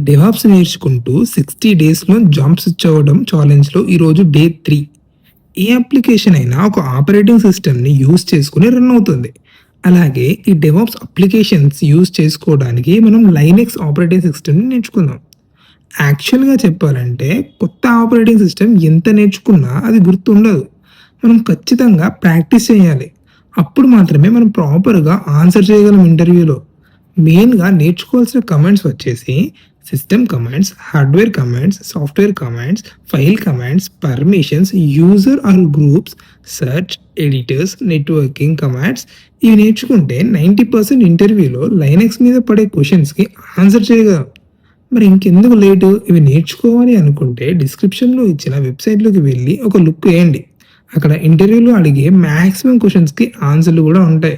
DevOps నేర్చుకుంటూ 60 డేస్‌లో job switch అవ్వడం ఛాలెంజ్‌లో ఈరోజు డే 3. ఏ అప్లికేషన్ అయినా ఒక ఆపరేటింగ్ సిస్టమ్‌ని యూజ్ చేసుకొని రన్ అవుతుంది. అలాగే ఈ డెవాప్స్ అప్లికేషన్స్ యూజ్ చేసుకోవడానికి మనం లైనక్స్ ఆపరేటింగ్ సిస్టమ్‌ని నేర్చుకుందాం. యాక్చువల్‌గా చెప్పాలంటే కొత్త ఆపరేటింగ్ సిస్టమ్ ఎంత నేర్చుకున్నా అది గుర్తుండదు. మనం ఖచ్చితంగా ప్రాక్టీస్ చేయాలి. అప్పుడు మాత్రమే మనం ప్రాపర్‌గా ఆన్సర్ చేయగలం ఇంటర్వ్యూలో. మెయిన్‌గా నేర్చుకోవాల్సిన కమాండ్స్ వచ్చేసి system commands, hardware commands, software commands, file commands, permissions, user are groups, search, editors, networking commands. ఇవి నేర్చుకుంటే 90% ఇంటర్వ్యూలో లైనక్స్ మీద పడే క్వెషన్స్‌కి ఆన్సర్ చేయగలం. మరి ఇంకెందుకు లేటు? ఇవి నేర్చుకోవాలి అనుకుంటే డిస్క్రిప్షన్‌లో ఇచ్చిన వెబ్‌సైట్‌లోకి వెళ్లి ఒక లుక్ ఎయండి. అక్కడ ఇంటర్వ్యూలో అడిగే మాక్సిమం క్వెషన్స్‌కి ఆన్సర్‌లు కూడా ఉంటాయి.